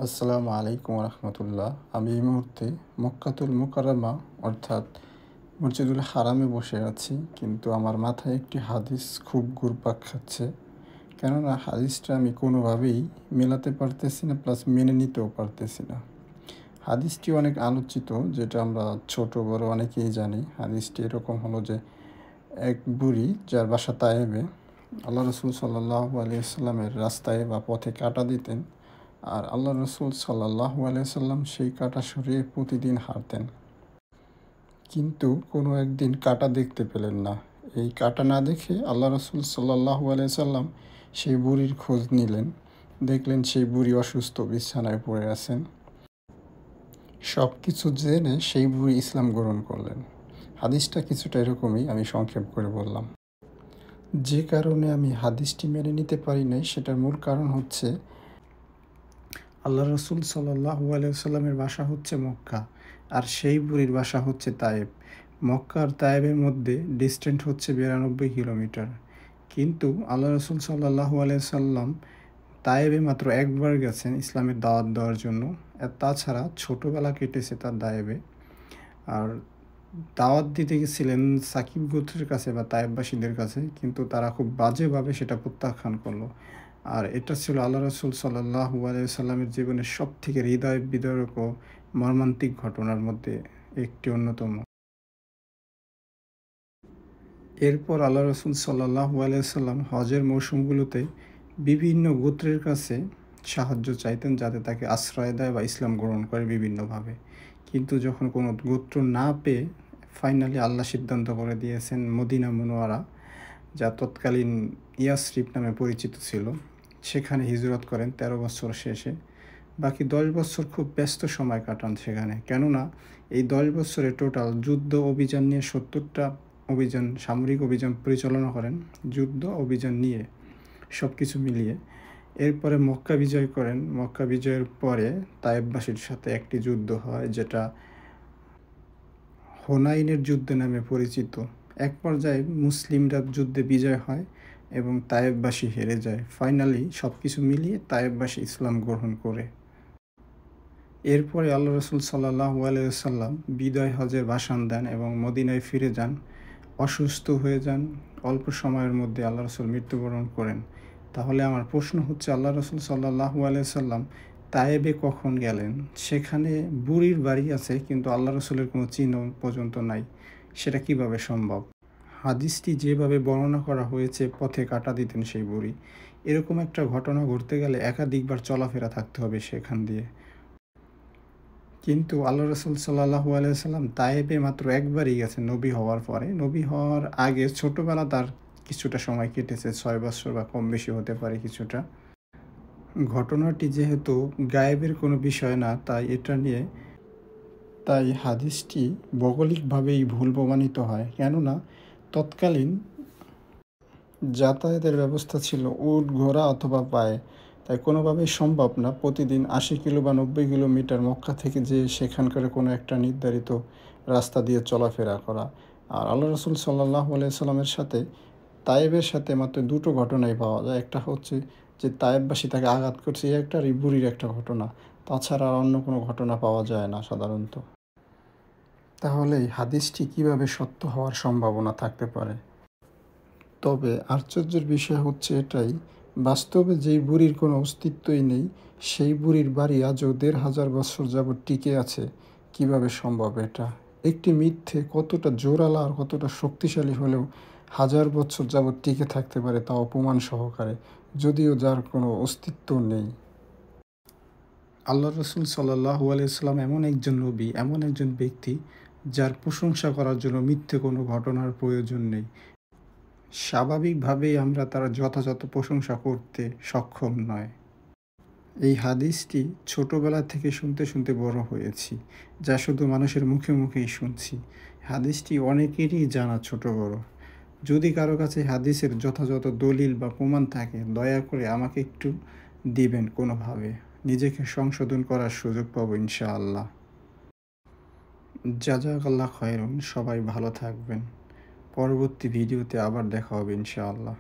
আসসালামু আলাইকুম রহমতুল্লাহ। আমি এই মুহূর্তে মক্কাতুল মুকাররমা অর্থাৎ মসজিদুল হারামে বসে আছি, কিন্তু আমার মাথায় একটি হাদিস খুব ঘুরপাক খাচ্ছে। কেননা হাদিসটা আমি কোনোভাবেই মেলাতে পারতেছি না, প্লাস মেনে নিতেও পারতেছি না। হাদিসটি অনেক আলোচিত, যেটা আমরা ছোট বড় অনেকেই জানি। হাদিসটি এরকম হলো যে, এক বুড়ি যার বাসা তায়েবে আল্লাহ রসুল সাল্লাল্লাহু আলাইহি ওয়াসাল্লামের রাস্তায় বা পথে কাঁটা দিতেন, আর আল্লাহ রসুল সাল্লাল্লাহু আলাইহি সাল্লাম সেই কাঁটা সরিয়ে প্রতিদিন হাঁটতেন। কিন্তু কোনো একদিন কাঁটা দেখতে পেলেন না। এই কাঁটা না দেখে আল্লাহ রসুল সাল্লাল্লাহু আলাইহি সাল্লাম সেই বুড়ির খোঁজ নিলেন। দেখলেন সেই বুড়ি অসুস্থ, বিছানায় পড়ে আছেন। সব কিছু জেনে সেই বুড়ি ইসলাম গ্রহণ করলেন। হাদিসটা কিছুটা এরকমই, আমি সংক্ষেপ করে বললাম। যে কারণে আমি হাদিসটি মেনে নিতে পারি নাই, সেটার মূল কারণ হচ্ছে আল্লাহ রসুল সাল্লাল্লাহু আলাইহি ওয়াসাল্লামের বাসা হচ্ছে মক্কা, আর সেই বুড়ির বাসা হচ্ছে তায়েব। মক্কা আর তায়েবের মধ্যে ডিস্টেন্স হচ্ছে 92 কিলোমিটার। কিন্তু আল্লাহ রসুল সাল্লাল্লাহু আলাইহি ওয়াসাল্লাম তায়েবে মাত্র একবার গেছেন ইসলামের দাওয়াত দেওয়ার জন্য। আর তাছাড়া ছোটোবেলা কেটেছে তার তায়েবে। আর দাওয়াত দিতে গেছিলেন সাকিব গোত্রের কাছে বা তায়েববাসীদের কাছে, কিন্তু তারা খুব বাজেভাবে সেটা প্রত্যাখ্যান করলো। আর এটা ছিল আল্লাহ রসুল সাল্লাল্লাহু আলাইহি সাল্লামের জীবনের সবথেকে হৃদয় বিদারক ও মর্মান্তিক ঘটনার মধ্যে একটি অন্যতম। এরপর আল্লাহ রসুল সাল্লাল্লাহু আলাইহি সাল্লাম হজের মৌসুমগুলোতে বিভিন্ন গোত্রের কাছে সাহায্য চাইতেন, যাতে তাকে আশ্রয় দেয় বা ইসলাম গ্রহণ করে বিভিন্নভাবে। কিন্তু যখন কোনো গোত্র না পেয়ে ফাইনালি আল্লাহ সিদ্ধান্ত করে দিয়েছেন মদিনা মুনওয়ারা, যা তৎকালীন ইয়াসরিব নামে পরিচিত ছিল, সেখানে হিজরত করেন 13 বছর শেষে। বাকি 10 বছর খুব ব্যস্ত সময় কাটান সেখানে, কেননা এই 10 বছরে টোটাল যুদ্ধ অভিযান নিয়ে 70টা সামরিক অভিযান পরিচালনা করেন, যুদ্ধ অভিযান নিয়ে সব কিছু মিলিয়ে। এরপরে মক্কা বিজয় করেন। মক্কা বিজয়ের পরে তায়েববাসীর সাথে একটি যুদ্ধ হয়, যেটা হুনাইনের যুদ্ধ নামে পরিচিত। এক পর্যায়ে মুসলিমরা যুদ্ধে বিজয় হয় এবং তায়েববাসী হেরে যায়। ফাইনালি সব কিছু মিলিয়ে তায়েববাসী ইসলাম গ্রহণ করে। এরপরে আল্লাহ রসুল সাল্লাল্লাহু আলাইহি ওয়াসাল্লাম বিদায় হজের ভাষণ দেন এবং মদিনায় ফিরে যান। অসুস্থ হয়ে যান। অল্প সময়ের মধ্যে আল্লাহ রসুল মৃত্যুবরণ করেন। তাহলে আমার প্রশ্ন হচ্ছে, আল্লাহ রসুল সাল্লাল্লাহু আলাইহি ওয়াসাল্লাম তায়েবে কখন গেলেন? সেখানে বুড়ির বাড়ি আছে, কিন্তু আল্লাহ রসুলের কোনো চিহ্ন পর্যন্ত নাই। সেটা কিভাবে সম্ভব? হাদিসটি যেভাবে বর্ণনা করা হয়েছে, পথে কাঁটা দিতেন সেই বুড়ি, এরকম একটা ঘটনা ঘটতে গেলে একাধিকবার চলাফেরা থাকতে হবে সেখান দিয়ে। কিন্তু আল্লাহ রসুল সাল্লাল্লাহু আলাইহি সাল্লাম তায়েবে মাত্র একবারই গেছেন নবী হওয়ার পরে। নবী হওয়ার আগে ছোটোবেলা তার কিছুটা সময় কেটেছে, 6 বছর বা কম বেশি হতে পারে কিছুটা। ঘটনাটি যেহেতু গায়েবের কোনো বিষয় না, তাই হাদিসটি ভৌগোলিকভাবেই ভুল প্রমাণিত হয়। কেননা তৎকালীন যাতায়াতের ব্যবস্থা ছিল উট, ঘোড়া অথবা পায়ে। তাই কোনোভাবেই সম্ভব না প্রতিদিন 80 কিলো বা 90 কিলোমিটার মক্কা থেকে যে সেখানকার কোনো একটা নির্ধারিত রাস্তা দিয়ে চলাফেরা করা। আর আল্লাহ রসুল সাল্লাল্লাহু আলাইহি সাল্লামের সাথে তায়েবের সাথে মাত্র দুটো ঘটনাই পাওয়া যায়। একটা হচ্ছে যে তায়েববাসী তাকে আঘাত করছে, এই একটা, আর এই বুড়ির একটা ঘটনা। তাছাড়া আর অন্য কোনো ঘটনা পাওয়া যায় না সাধারণত। তাহলে এই হাদিসটি কীভাবে সত্য হওয়ার সম্ভাবনা থাকতে পারে? তবে আশ্চর্যের বিষয় হচ্ছে এটাই, বাস্তবে যেই বুড়ির কোনো অস্তিত্বই নেই, সেই বুড়ির বাড়ি আজও 1500 বছর যাবৎ টিকে আছে। কিভাবে সম্ভব এটা? একটি মিথ্যে কতটা জোরালো আর কতটা শক্তিশালী হলেও 1000 বছর যাবৎ টিকে থাকতে পারে, তা অপমান সহকারে, যদিও যার কোনো অস্তিত্ব নেই। আল্লাহ রসুল সাল্লাল্লাহু আলাইহি সাল্লাম এমন একজন নবী, এমন একজন ব্যক্তি, যার প্রশংসা করার জন্য মিথ্যে কোনো ঘটনার প্রয়োজন নেই। স্বাভাবিকভাবেই আমরা তার যথাযথ প্রশংসা করতে সক্ষম নয়। এই হাদিসটি ছোটোবেলা থেকে শুনতে শুনতে বড় হয়েছি, যা শুধু মানুষের মুখে মুখেই শুনছি। হাদিসটি অনেকেরই জানা, ছোট বড়। যদি কারো কাছে হাদিসের যথাযথ দলিল বা প্রমাণ থাকে, দয়া করে আমাকে একটু দিবেন কোনোভাবে। নিজেকে সংশোধন করার সুযোগ পাবো ইনশাআল্লাহ। জাযাকাল্লাহ খায়রুন। সবাই ভালো থাকবেন। পরবর্তী ভিডিওতে আবার দেখা হবে ইনশাআল্লাহ।